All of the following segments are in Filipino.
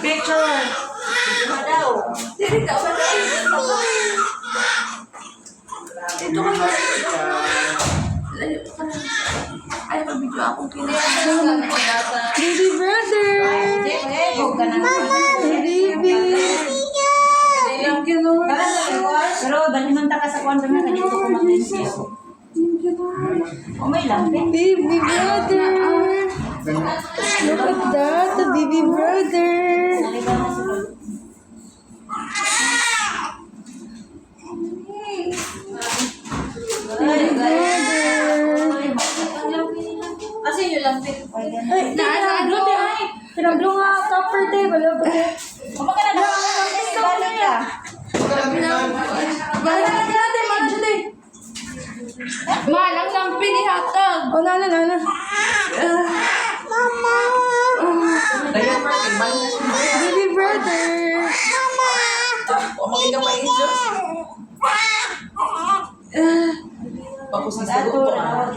Picture. Daw. Dili ka ba tayo? Ito ka na. Layo ka na. Ay, mag-video akong kinaya. Baby brother! Baby! Thank you, Lord. Pero dali man ta ka sa kwarto na dito ko mag-enjoy. Thank you, Lord. May lang. Baby brother! Look at that, the baby brother! Baby brother! Kasi yun lang. Ay, tinaglo ay! Tinaglo nga, copper day, wala ba? Kapag ka na balik ka. Bala natin, mag-judy. Malang lang pinihatag. O, nana. Baby brother! Magiging pa injos. Tapos na sa luto. Ha?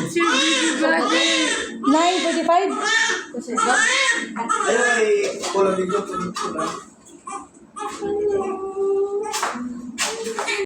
Si baby brother. 9:45? Ayun ay kulang dito.